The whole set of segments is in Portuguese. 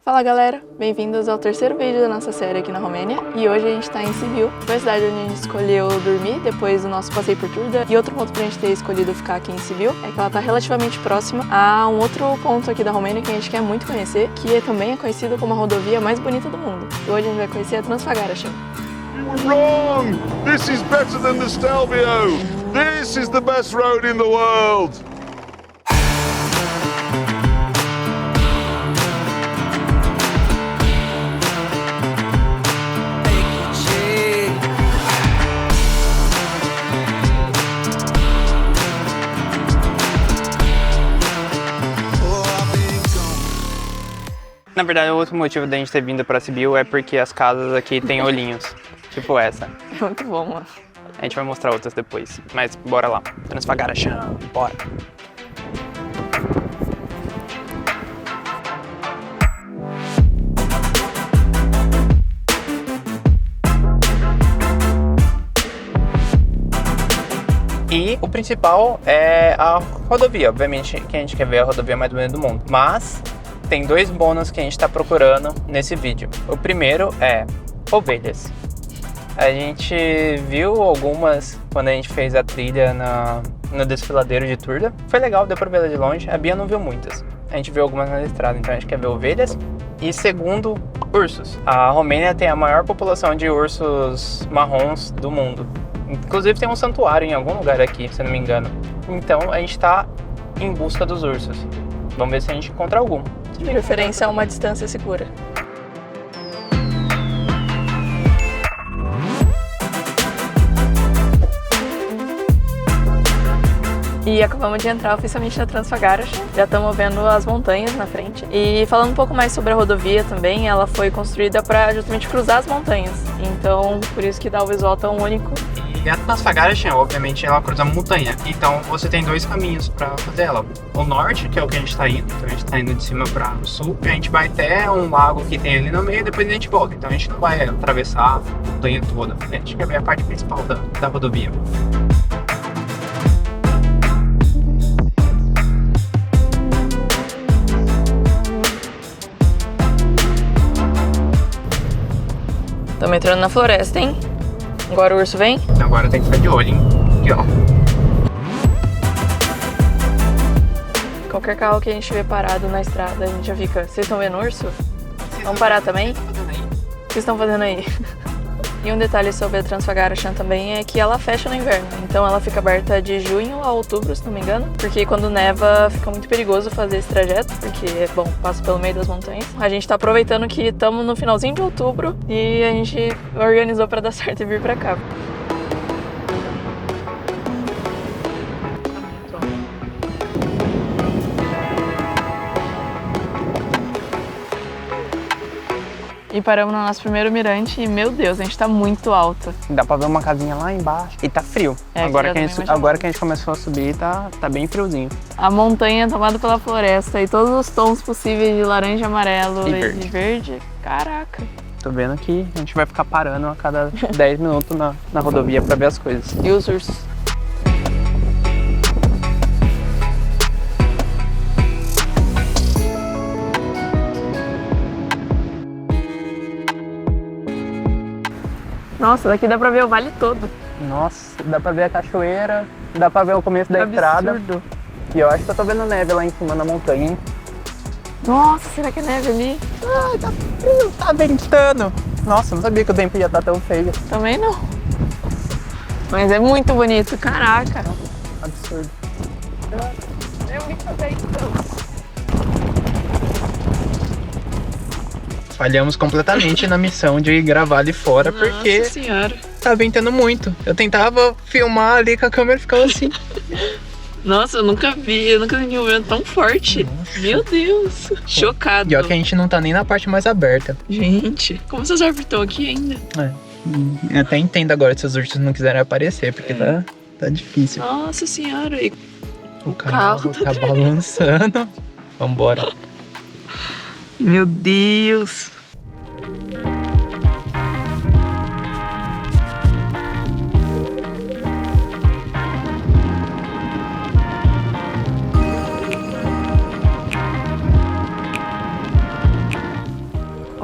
Fala galera, bem-vindos ao terceiro vídeo da nossa série aqui na Romênia. E hoje a gente tá em Sibiu, foi a cidade onde a gente escolheu dormir depois do nosso passeio por Turda. E outro ponto pra gente ter escolhido ficar aqui em Sibiu é que ela tá relativamente próxima a um outro ponto aqui da Romênia que a gente quer muito conhecer, que também é conhecido como a rodovia mais bonita do mundo. E hoje a gente vai conhecer a Transfagarachen. Wrong! This is better than the Stelvio! This is the best road in the world! Na verdade, o outro motivo da gente ter vindo pra Sibiu é porque as casas aqui têm olhinhos, tipo essa. É muito bom, mano. A gente vai mostrar outras depois, mas bora lá. Transfagarachen, bora. E o principal é a rodovia. Obviamente que a gente quer ver a rodovia mais bonita do mundo, mas tem dois bônus que a gente está procurando nesse vídeo. O primeiro é ovelhas. A gente viu algumas quando a gente fez a trilha no desfiladeiro de Turda. Foi legal, deu pra ver ela de longe. A Bia não viu muitas. A gente viu algumas na estrada, então a gente quer ver ovelhas. E segundo, ursos. A Romênia tem a maior população de ursos marrons do mundo. Inclusive tem um santuário em algum lugar aqui, se eu não me engano. Então a gente tá em busca dos ursos. Vamos ver se a gente encontra algum. De preferência a uma distância segura. E acabamos de entrar oficialmente na Transfagarachen, já estamos vendo as montanhas na frente. E falando um pouco mais sobre a rodovia também, ela foi construída para justamente cruzar as montanhas, então por isso que dá o visual tão único. E a Transfagarachen, obviamente, ela cruza a montanha, então você tem dois caminhos para fazer ela. O norte, que é o que a gente tá indo, então a gente tá indo de cima para o sul, e a gente vai até um lago que tem ali no meio e depois a gente volta, então a gente não vai atravessar a montanha toda, a gente quer ver a parte principal da rodovia. Estamos entrando na floresta, hein? Agora o urso vem? Agora tem que ficar de olho, hein? Aqui, ó. Qualquer carro que a gente vê parado na estrada, a gente já fica... Vocês estão vendo urso? Vamos parar também? O que vocês estão fazendo aí? E um detalhe sobre a Transfagarachen também é que ela fecha no inverno. Então ela fica aberta de junho a outubro, se não me engano. Porque quando neva fica muito perigoso fazer esse trajeto. Porque, bom, passa pelo meio das montanhas. A gente tá aproveitando que estamos no finalzinho de outubro. E a gente organizou pra dar certo e vir pra cá. E paramos no nosso primeiro mirante e, meu Deus, a gente tá muito alto. Dá pra ver uma casinha lá embaixo e tá frio. É, agora que a gente começou a subir, tá bem friozinho. A montanha tomada pela floresta e todos os tons possíveis de laranja, amarelo e de verde. Caraca. Tô vendo que a gente vai ficar parando a cada 10 minutos na rodovia pra ver as coisas. E os ursos? Nossa, daqui dá pra ver o vale todo. Nossa, dá pra ver a cachoeira, dá pra ver o começo da estrada. E eu acho que eu tô vendo neve lá em cima na montanha, hein? Nossa, será que é neve ali? Ai, tá frio, tá ventando. Nossa, não sabia que o tempo ia estar tão feio. Também não. Mas é muito bonito, caraca. Absurdo. É muito bem, Falhamos completamente na missão de gravar ali fora, porque Nossa senhora. tá ventando muito. Eu tentava filmar ali com a câmera e ficava assim. Nossa, eu nunca vi um vento tão forte. Nossa. Meu Deus, chocado. E ó que a gente não tá nem na parte mais aberta. Gente, como essas árvores estão aqui ainda? Eu até entendo agora se os ursos não quiserem aparecer, porque tá difícil. Nossa senhora. E O carro tá balançando. Vambora. meu Deus.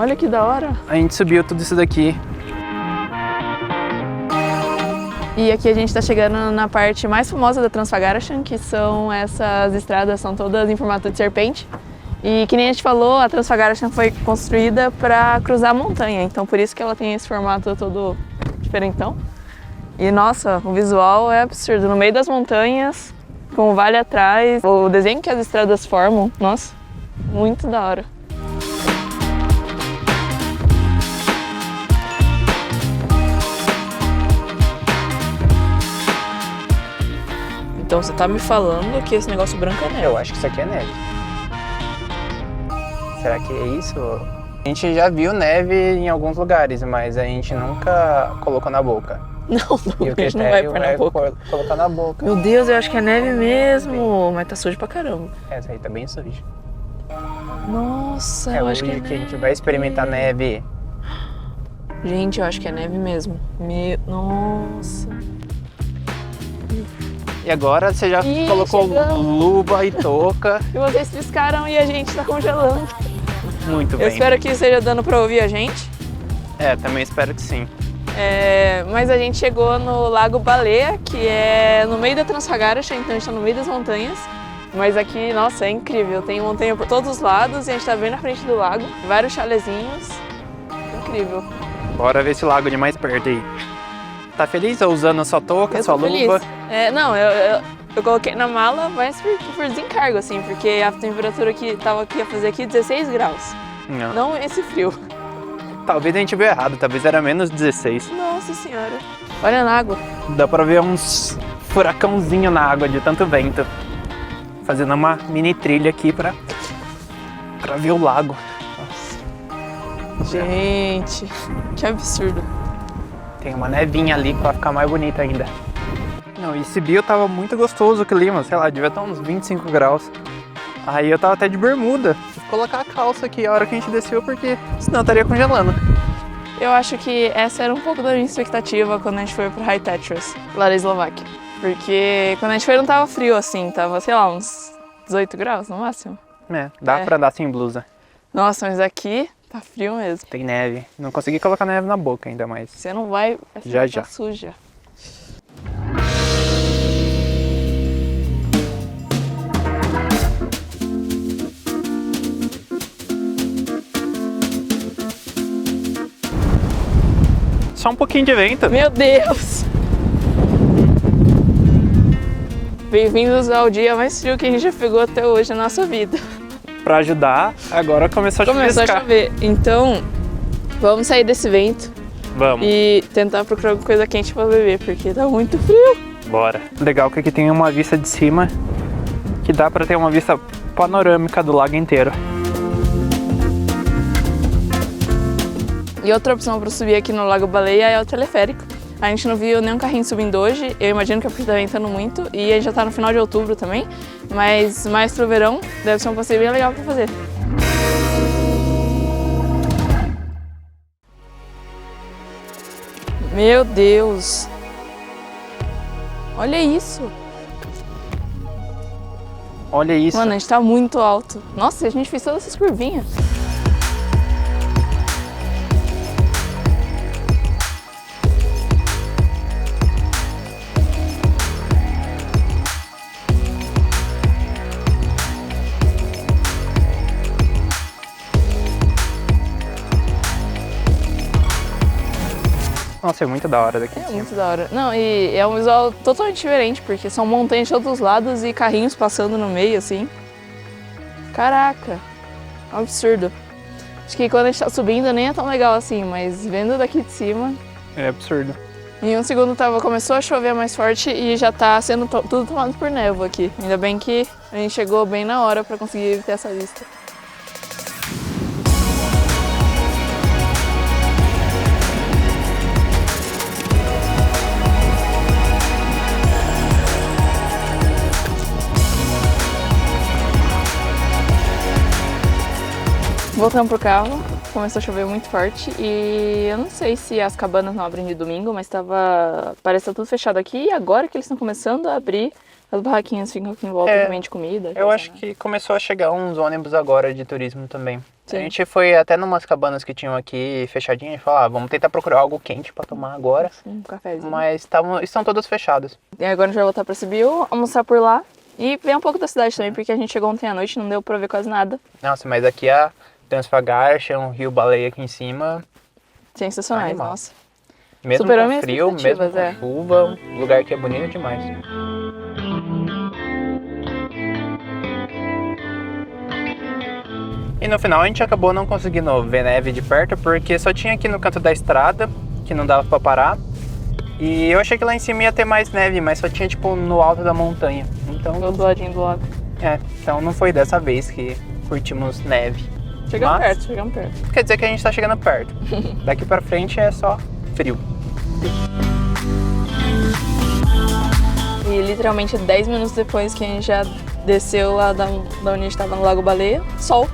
Olha que da hora. A gente subiu tudo isso daqui. E aqui a gente tá chegando na parte mais famosa da Transfagarashan, que são essas estradas, são todas em formato de serpente. E que nem a gente falou, a Transfagarashan foi construída para cruzar a montanha, então por isso que ela tem esse formato todo diferentão. E nossa, o visual é absurdo, no meio das montanhas, com o vale atrás, o desenho que as estradas formam, nossa, muito da hora. Então você tá me falando que esse negócio branco é neve? Eu acho que isso aqui é neve. Será que é isso? A gente já viu neve em alguns lugares, mas a gente nunca colocou na boca. Não, E o a gente não vai critério pôr na boca. Colocar na boca. Meu Deus, eu acho que é neve mesmo, mas tá sujo pra caramba. Essa aí tá bem suja. Nossa, É eu hoje acho que é neve. que a gente vai experimentar neve. Gente, eu acho que é neve mesmo. Nossa. E agora você já Ih, colocou chegamos. luva e touca. E vocês piscaram e a gente tá congelando. Muito bem. Eu espero que esteja dando pra ouvir a gente. É, também espero que sim. Mas a gente chegou no Lago Baleia, que é no meio da Transfagarashan, então a gente tá no meio das montanhas. Mas aqui, nossa, é incrível. Tem montanha por todos os lados e a gente tá bem na frente do lago. Vários chalezinhos. Incrível. Bora ver esse lago de mais perto aí. Tá feliz ou usando sua touca, Eu sua tô feliz. luva? Não, eu coloquei na mala, mas por desencargo, assim, porque a temperatura que ia fazer aqui 16 graus. Não esse frio. Talvez a gente viu errado, talvez era menos 16. Nossa senhora. Olha na água. Dá pra ver uns furacãozinho na água de tanto vento. Fazendo uma mini trilha aqui pra ver o lago. Nossa. Gente, que absurdo. Tem uma nevinha ali pra ficar mais bonita ainda. Não, e esse bio tava muito gostoso o clima, sei lá, devia estar uns 25 graus. Aí eu tava até de bermuda. Vou colocar a calça aqui a hora que a gente desceu, porque senão eu estaria congelando. Eu acho que essa era um pouco da minha expectativa quando a gente foi pro High Tatras, lá da Eslováquia. Porque quando a gente foi não tava frio assim, tava, sei lá, uns 18 graus no máximo. Dá pra andar sem blusa. Nossa, mas aqui tá frio mesmo. Tem neve. Não consegui colocar neve na boca ainda mais. Você não vai Já, ficar já. suja. Só um pouquinho de vento. Meu Deus! Bem-vindos ao dia mais frio que a gente já pegou até hoje na nossa vida. Pra ajudar, agora começou a Começou a chuviscar. chover. Então, vamos sair desse vento Vamos, e tentar procurar alguma coisa quente pra beber, porque tá muito frio. bora. Legal que aqui tem uma vista de cima que dá pra ter uma vista panorâmica do lago inteiro. E outra opção para subir aqui no Lago Baleia é o teleférico. A gente não viu nenhum carrinho subindo hoje, eu imagino que é porque tá ventando muito e a gente já tá no final de outubro também, mas mais pro verão deve ser um passeio bem legal para fazer. Meu Deus! Olha isso! Olha isso. Mano, a gente tá muito alto. Nossa, a gente fez todas essas curvinhas. Nossa, é muito da hora daqui. É muito da hora. Não, e é um visual totalmente diferente, porque são montanhas de todos os lados e carrinhos passando no meio, assim. Caraca, absurdo. Acho que quando a gente tá subindo nem é tão legal assim, mas vendo daqui de cima... É absurdo. Em um segundo começou a chover mais forte e já tá sendo tudo tomado por névoa aqui. Ainda bem que a gente chegou bem na hora pra conseguir ter essa vista. Voltamos pro carro, começou a chover muito forte e eu não sei se as cabanas não abrem de domingo, mas parecia tudo fechado aqui e agora que eles estão começando a abrir As barraquinhas ficam aqui em volta também de comida. Eu acho que começou a chegar uns ônibus agora de turismo também. Sim. A gente foi até numas cabanas que tinham aqui fechadinhas e falou, vamos tentar procurar algo quente pra tomar agora. Um cafezinho. Mas estão todas fechadas. E agora a gente vai voltar pra Sibiu, almoçar por lá e ver um pouco da cidade também, porque a gente chegou ontem à noite e não deu pra ver quase nada. Nossa, mas aqui a Transfagarcha, um rio baleia aqui em cima. Sensacionais, Animal. nossa. Mesmo Superou com minhas frio, mesmo com expectativas, chuva, um lugar que é bonito demais. E no final a gente acabou não conseguindo ver neve de perto, porque só tinha aqui no canto da estrada, que não dava pra parar. E eu achei que lá em cima ia ter mais neve, mas só tinha tipo no alto da montanha. Então, Do outro ladinho do lago. então não foi dessa vez que curtimos neve. Chegamos Mas perto. Quer dizer que a gente tá chegando perto. Daqui pra frente é só frio. E literalmente 10 minutos depois que a gente já desceu lá da onde a gente tava no Lago Baleia, sol.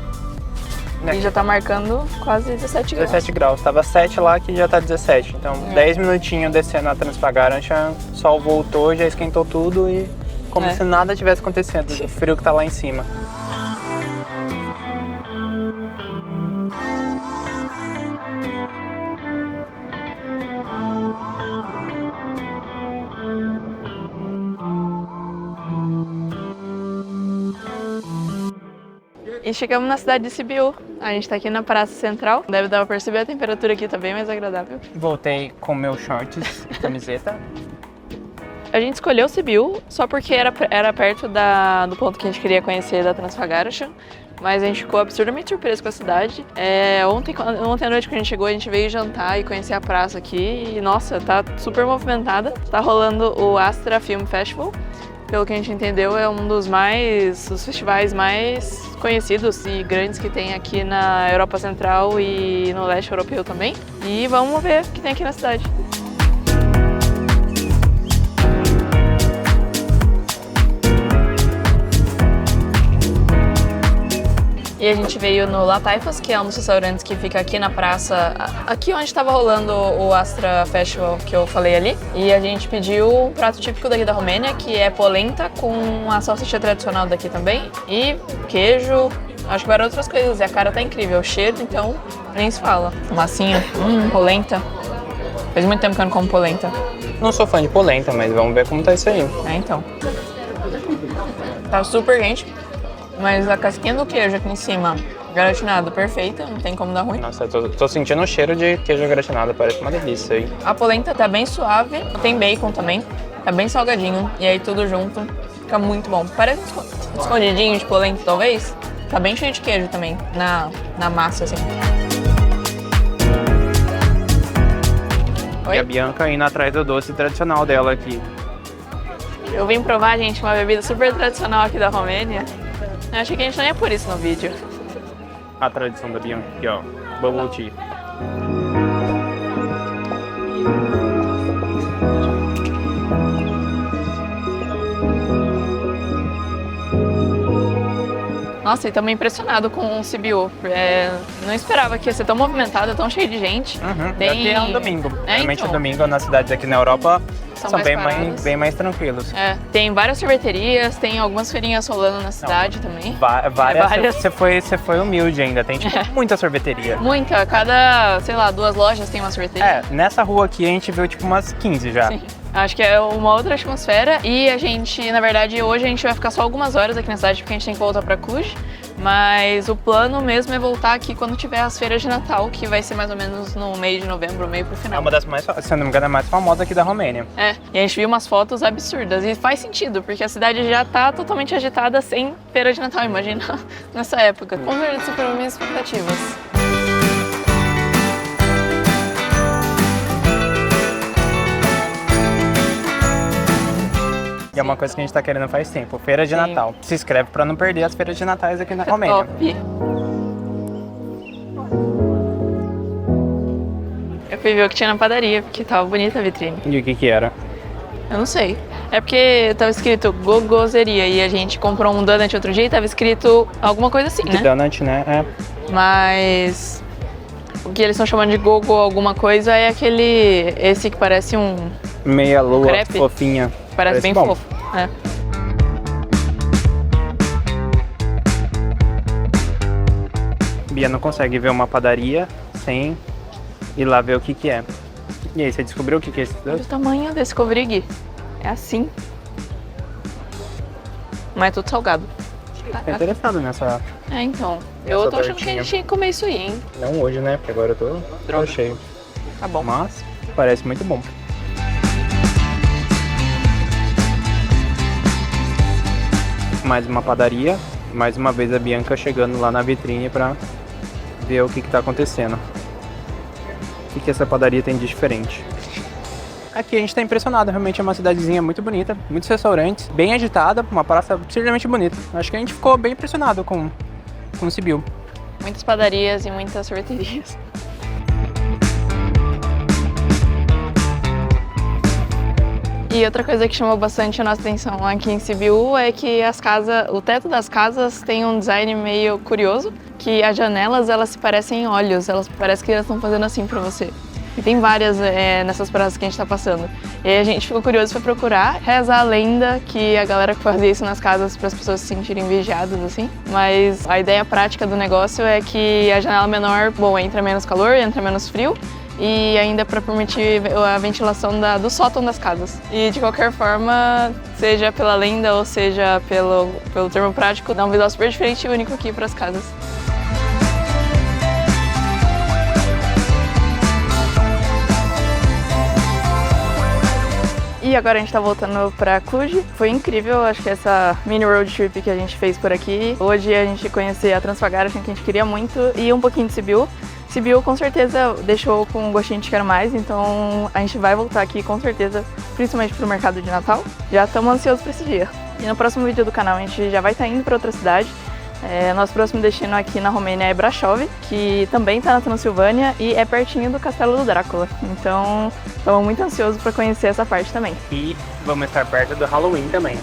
E já tá marcando quase 17 graus. 17 graus, tava 7 lá que já tá 17. Então 10 minutinhos descendo a Transfagarcha, o sol voltou, já esquentou tudo e como se nada tivesse acontecendo, o frio que tá lá em cima. E chegamos na cidade de Sibiu. A gente tá aqui na Praça Central. Deve dar pra perceber, a temperatura aqui tá bem mais agradável. Voltei com meus shorts e camiseta. A gente escolheu Sibiu só porque era perto do ponto que a gente queria conhecer da Transfagarcha. Mas a gente ficou absurdamente surpreso com a cidade. Ontem à noite que a gente chegou, a gente veio jantar e conhecer a praça aqui. E nossa, tá super movimentada. Tá rolando o Astra Film Festival. Pelo que a gente entendeu, é um dos festivais mais conhecidos e grandes que tem aqui na Europa Central e no leste europeu também. E vamos ver o que tem aqui na cidade. E a gente veio no La Taifas, que é um dos restaurantes que fica aqui na praça, aqui onde estava rolando o Astra Festival que eu falei ali. E a gente pediu um prato típico daqui da Romênia, que é polenta com a salsicha tradicional daqui também. E queijo, acho que várias outras coisas. E a cara tá incrível, o cheiro, então, nem se fala. Massinha, polenta. Faz muito tempo que eu não como polenta. Não sou fã de polenta, mas vamos ver como tá isso aí. Então. Tá super quente. Mas a casquinha do queijo aqui em cima, gratinado, perfeita, não tem como dar ruim. Nossa, eu tô sentindo o cheiro de queijo gratinado, parece uma delícia aí. A polenta tá bem suave, tem bacon também, tá bem salgadinho, e aí tudo junto, fica muito bom. Parece escondidinho de polenta, talvez, tá bem cheio de queijo também, na massa, assim. Oi? E a Bianca indo atrás do doce tradicional dela aqui. Eu vim provar, gente, uma bebida super tradicional aqui da Romênia. Eu achei que a gente não ia por isso no vídeo. A tradição da Bianca aqui, ó. Bubble tea. Nossa, e estamos impressionados com o Sibiu. Não esperava que ia ser tão movimentado, tão cheio de gente. Aqui é um domingo. Realmente então. domingo nas cidades aqui na Europa são mais bem mais tranquilos. Tem várias sorveterias, tem algumas feirinhas rolando na cidade também. Várias. Você foi humilde ainda, tem tipo muita sorveteria. Muita, cada, sei lá, 2 lojas tem uma sorveteria. Nessa rua aqui a gente viu tipo umas 15 já. Sim. Acho que é uma outra atmosfera e a gente, na verdade, hoje a gente vai ficar só algumas horas aqui na cidade porque a gente tem que voltar pra Cluj, mas o plano mesmo é voltar aqui quando tiver as feiras de Natal, que vai ser mais ou menos no meio de novembro, meio pro final. É uma das mais, se não me engano, é a mais famosa aqui da Romênia. E a gente viu umas fotos absurdas e faz sentido, porque a cidade já tá totalmente agitada sem feira de Natal, imagina, nessa época. Com certeza superou minhas expectativas. E é uma coisa que a gente tá querendo faz tempo, feira de Natal. Se inscreve pra não perder as feiras de Natais aqui na Romênia. Top! Eu fui ver o que tinha na padaria, porque tava bonita a vitrine. E o que era? Eu não sei. É porque tava escrito gogozeria e a gente comprou um donut outro dia e tava escrito alguma coisa assim, né? Donut, né? Mas o que eles estão chamando de gogo alguma coisa é esse que parece um meia lua, crepe. fofinha. Parece bem bom. fofo. Bia não consegue ver uma padaria sem ir lá ver o que é. E aí, você descobriu o que é esse Olha doce? o tamanho desse covrigi. É assim. Mas é tudo salgado. Tô interessado nessa... É, então. Essa Eu tô achando que a tortinha. gente tinha que comer isso aí, hein? Não hoje, né? Porque agora eu tô cheio. Tá bom. Mas parece muito bom. Mais uma padaria. Mais uma vez a Bianca chegando lá na vitrine pra ver o que tá acontecendo. O que essa padaria tem de diferente. Aqui a gente tá impressionado, realmente é uma cidadezinha muito bonita, muitos restaurantes, bem agitada, uma praça absurdamente bonita. Acho que a gente ficou bem impressionado com o Sibiu. Muitas padarias e muitas sorveterias. E outra coisa que chamou bastante a nossa atenção aqui em Sibiu é que o teto das casas tem um design meio curioso, que as janelas elas se parecem olhos, elas parecem que elas estão fazendo assim pra você. E tem várias nessas praças que a gente tá passando. E aí a gente ficou curioso para procurar, rezar a lenda que a galera fazia isso nas casas para as pessoas se sentirem vigiadas, assim. Mas a ideia prática do negócio é que a janela menor, bom, entra menos calor, entra menos frio, e ainda para permitir a ventilação do sótão das casas. E de qualquer forma, seja pela lenda ou seja pelo termo prático, dá um visual super diferente e único aqui para as casas. E agora a gente tá voltando pra Cluj. Foi incrível, acho que essa mini road trip que a gente fez por aqui. Hoje a gente conheceu a Transfagara, que a gente queria muito, e um pouquinho de Sibiu. Sibiu com certeza deixou com um gostinho de quero mais, então a gente vai voltar aqui com certeza, principalmente pro mercado de Natal. Já estamos ansiosos pra esse dia. E no próximo vídeo do canal a gente já vai estar indo pra outra cidade. Nosso próximo destino aqui na Romênia é Brașov, que também está na Transilvânia e é pertinho do Castelo do Drácula. Então, estamos muito ansiosos para conhecer essa parte também. E vamos estar perto do Halloween também.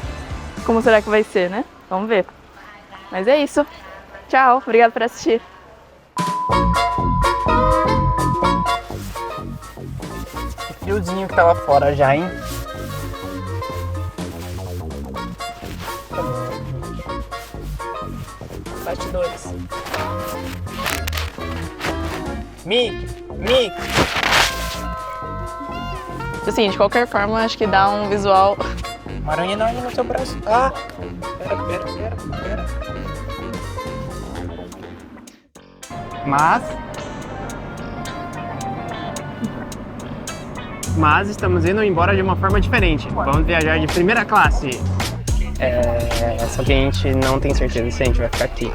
Como será que vai ser, né? Vamos ver. Mas é isso. Tchau, obrigado por assistir. Que friozinho que tava fora já, hein? Bastidores. Mickey! Assim, de qualquer forma, acho que dá um visual... Uma aranha enorme no seu braço. Ah! Pera. Mas estamos indo embora de uma forma diferente. Vamos viajar de primeira classe. Só que a gente não tem certeza se a gente vai ficar aqui.